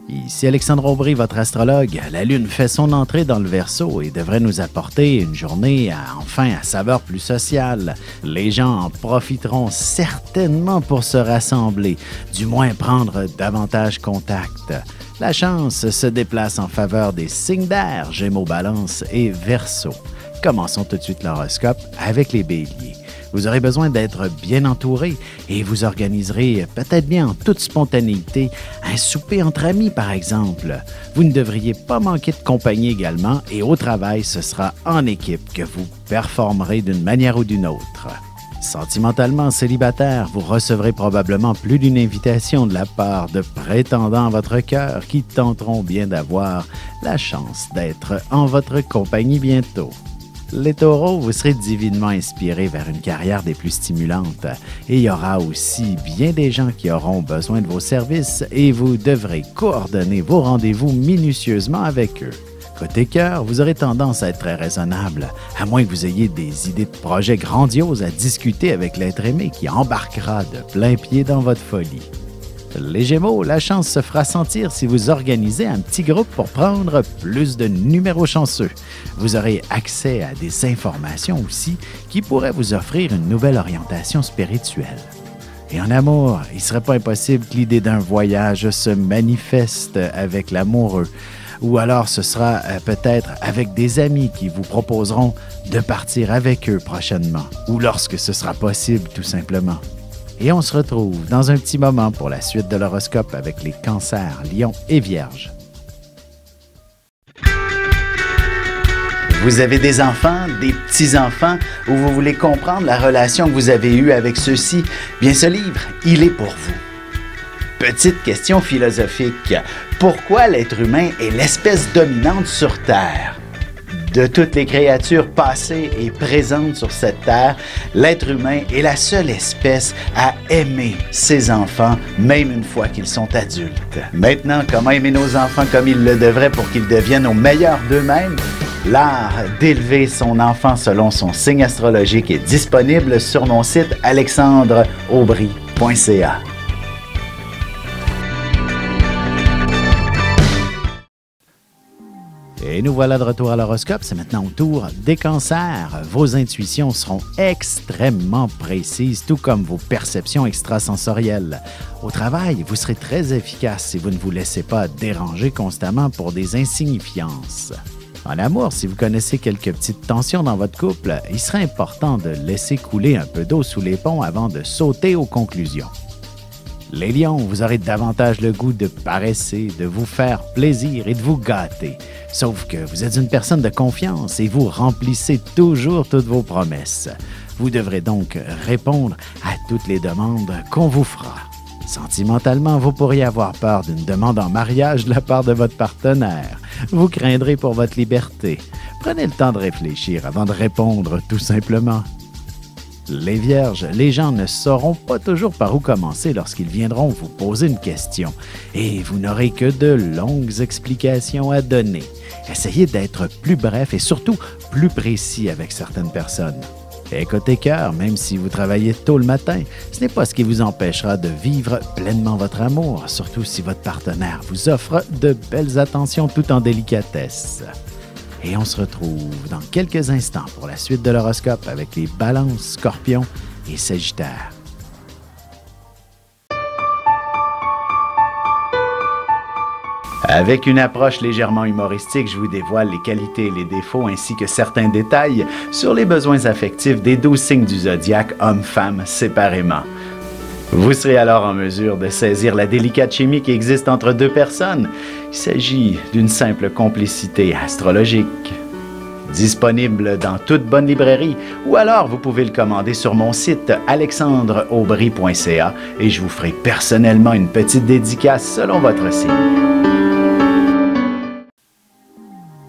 Ici Alexandre Aubry, votre astrologue. La Lune fait son entrée dans le Verseau et devrait nous apporter une journée à saveur plus sociale. Les gens en profiteront certainement pour se rassembler, du moins prendre davantage contact. La chance se déplace en faveur des signes d'air, Gémeaux, Balance et Verseau. Commençons tout de suite l'horoscope avec les Béliers. Vous aurez besoin d'être bien entouré et vous organiserez peut-être bien en toute spontanéité un souper entre amis, par exemple. Vous ne devriez pas manquer de compagnie également et au travail, ce sera en équipe que vous performerez d'une manière ou d'une autre. Sentimentalement célibataire, vous recevrez probablement plus d'une invitation de la part de prétendants à votre cœur qui tenteront bien d'avoir la chance d'être en votre compagnie bientôt. Les taureaux, vous serez divinement inspirés vers une carrière des plus stimulantes et il y aura aussi bien des gens qui auront besoin de vos services et vous devrez coordonner vos rendez-vous minutieusement avec eux. Côté cœur, vous aurez tendance à être très raisonnable, à moins que vous ayez des idées de projets grandioses à discuter avec l'être aimé qui embarquera de plein pied dans votre folie. Les Gémeaux, la chance se fera sentir si vous organisez un petit groupe pour prendre plus de numéros chanceux. Vous aurez accès à des informations aussi qui pourraient vous offrir une nouvelle orientation spirituelle. Et en amour, il ne serait pas impossible que l'idée d'un voyage se manifeste avec l'amoureux. Ou alors ce sera peut-être avec des amis qui vous proposeront de partir avec eux prochainement. Ou lorsque ce sera possible, tout simplement. Et on se retrouve dans un petit moment pour la suite de l'horoscope avec les Cancers, Lions et Vierges. Vous avez des enfants, des petits-enfants, ou vous voulez comprendre la relation que vous avez eue avec ceux-ci? Bien, ce livre, il est pour vous. Petite question philosophique. Pourquoi l'être humain est l'espèce dominante sur Terre? De toutes les créatures passées et présentes sur cette terre, l'être humain est la seule espèce à aimer ses enfants, même une fois qu'ils sont adultes. Maintenant, comment aimer nos enfants comme ils le devraient pour qu'ils deviennent au meilleur d'eux-mêmes? L'art d'élever son enfant selon son signe astrologique est disponible sur mon site alexandreaubry.ca. Et nous voilà de retour à l'horoscope. C'est maintenant au tour des Cancers. Vos intuitions seront extrêmement précises, tout comme vos perceptions extrasensorielles. Au travail, vous serez très efficace si vous ne vous laissez pas déranger constamment pour des insignifiances. En amour, si vous connaissez quelques petites tensions dans votre couple, il serait important de laisser couler un peu d'eau sous les ponts avant de sauter aux conclusions. Les Lions, vous aurez davantage le goût de paresser, de vous faire plaisir et de vous gâter. Sauf que vous êtes une personne de confiance et vous remplissez toujours toutes vos promesses. Vous devrez donc répondre à toutes les demandes qu'on vous fera. Sentimentalement, vous pourriez avoir peur d'une demande en mariage de la part de votre partenaire. Vous craindrez pour votre liberté. Prenez le temps de réfléchir avant de répondre, tout simplement. Les Vierges, les gens ne sauront pas toujours par où commencer lorsqu'ils viendront vous poser une question et vous n'aurez que de longues explications à donner. Essayez d'être plus bref et surtout plus précis avec certaines personnes. Et côté cœur, même si vous travaillez tôt le matin, ce n'est pas ce qui vous empêchera de vivre pleinement votre amour, surtout si votre partenaire vous offre de belles attentions tout en délicatesse. Et on se retrouve dans quelques instants pour la suite de l'horoscope avec les Balances, Scorpions et Sagittaires. Avec une approche légèrement humoristique, je vous dévoile les qualités et les défauts ainsi que certains détails sur les besoins affectifs des 12 signes du zodiaque, hommes-femmes séparément. Vous serez alors en mesure de saisir la délicate chimie qui existe entre deux personnes. Il s'agit d'une simple complicité astrologique. Disponible dans toute bonne librairie ou alors vous pouvez le commander sur mon site alexandreaubry.ca et je vous ferai personnellement une petite dédicace selon votre signe.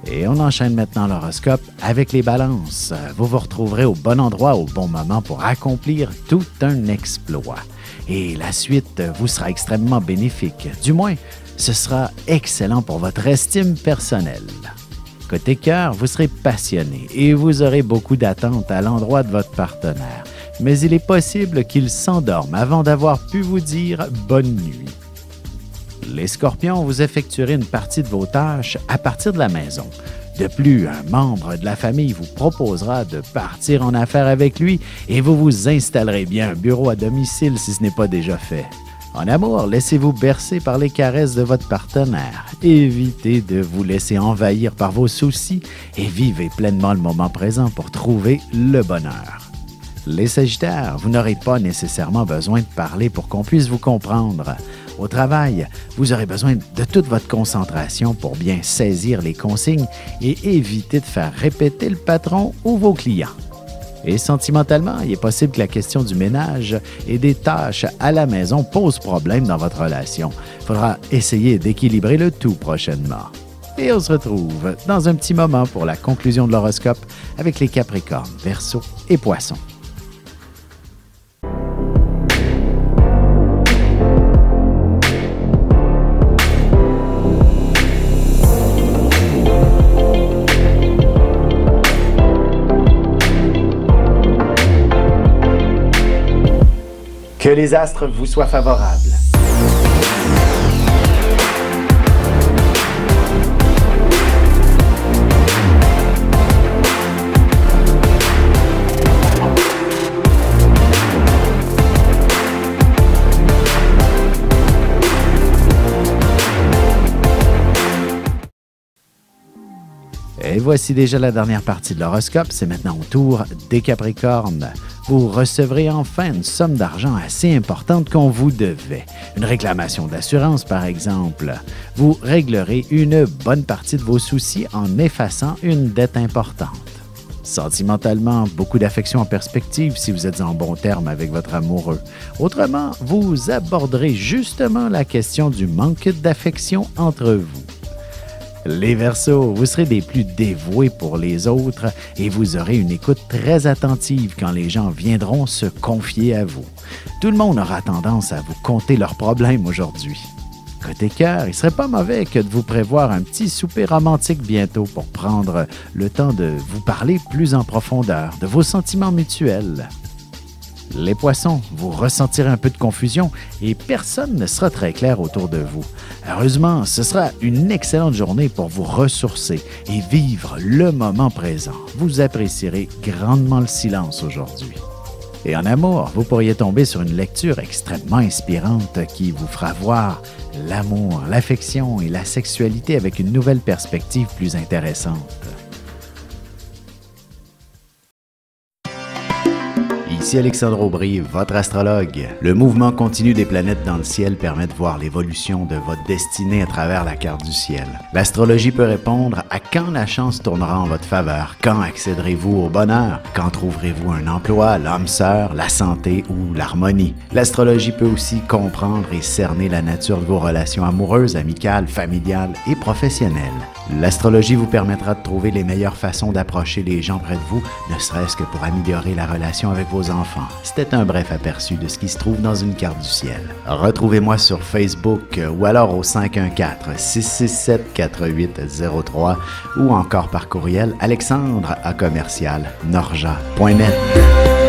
Et on enchaîne maintenant l'horoscope avec les Balances. Vous vous retrouverez au bon endroit au bon moment pour accomplir tout un exploit. Et la suite vous sera extrêmement bénéfique. Du moins, ce sera excellent pour votre estime personnelle. Côté cœur, vous serez passionné et vous aurez beaucoup d'attentes à l'endroit de votre partenaire. Mais il est possible qu'il s'endorme avant d'avoir pu vous dire bonne nuit. Les Scorpions, vous effectuerez une partie de vos tâches à partir de la maison. De plus, un membre de la famille vous proposera de partir en affaires avec lui et vous vous installerez bien un bureau à domicile si ce n'est pas déjà fait. En amour, laissez-vous bercer par les caresses de votre partenaire. Évitez de vous laisser envahir par vos soucis et vivez pleinement le moment présent pour trouver le bonheur. Les Sagittaires, vous n'aurez pas nécessairement besoin de parler pour qu'on puisse vous comprendre. Au travail, vous aurez besoin de toute votre concentration pour bien saisir les consignes et éviter de faire répéter le patron ou vos clients. Et sentimentalement, il est possible que la question du ménage et des tâches à la maison pose problème dans votre relation. Il faudra essayer d'équilibrer le tout prochainement. Et on se retrouve dans un petit moment pour la conclusion de l'horoscope avec les Capricornes, Verseaux et Poissons. Que les astres vous soient favorables. Et voici déjà la dernière partie de l'horoscope. C'est maintenant au tour des Capricornes. Vous recevrez enfin une somme d'argent assez importante qu'on vous devait. Une réclamation d'assurance, par exemple. Vous réglerez une bonne partie de vos soucis en effaçant une dette importante. Sentimentalement, beaucoup d'affection en perspective si vous êtes en bon terme avec votre amoureux. Autrement, vous aborderez justement la question du manque d'affection entre vous. Les Verseaux, vous serez des plus dévoués pour les autres et vous aurez une écoute très attentive quand les gens viendront se confier à vous. Tout le monde aura tendance à vous conter leurs problèmes aujourd'hui. Côté cœur, il serait pas mauvais que de vous prévoir un petit souper romantique bientôt pour prendre le temps de vous parler plus en profondeur de vos sentiments mutuels. Les Poissons, vous ressentirez un peu de confusion et personne ne sera très clair autour de vous. Heureusement, ce sera une excellente journée pour vous ressourcer et vivre le moment présent. Vous apprécierez grandement le silence aujourd'hui. Et en amour, vous pourriez tomber sur une lecture extrêmement inspirante qui vous fera voir l'amour, l'affection et la sexualité avec une nouvelle perspective plus intéressante. Ici Alexandre Aubry, votre astrologue. Le mouvement continu des planètes dans le ciel permet de voir l'évolution de votre destinée à travers la carte du ciel. L'astrologie peut répondre à quand la chance tournera en votre faveur, quand accéderez-vous au bonheur, quand trouverez-vous un emploi, l'âme sœur, la santé ou l'harmonie. L'astrologie peut aussi comprendre et cerner la nature de vos relations amoureuses, amicales, familiales et professionnelles. L'astrologie vous permettra de trouver les meilleures façons d'approcher les gens près de vous, ne serait-ce que pour améliorer la relation avec vos enfants. C'était un bref aperçu de ce qui se trouve dans une carte du ciel. Retrouvez-moi sur Facebook ou alors au 514-667-4803 ou encore par courriel alexandre@norja.net.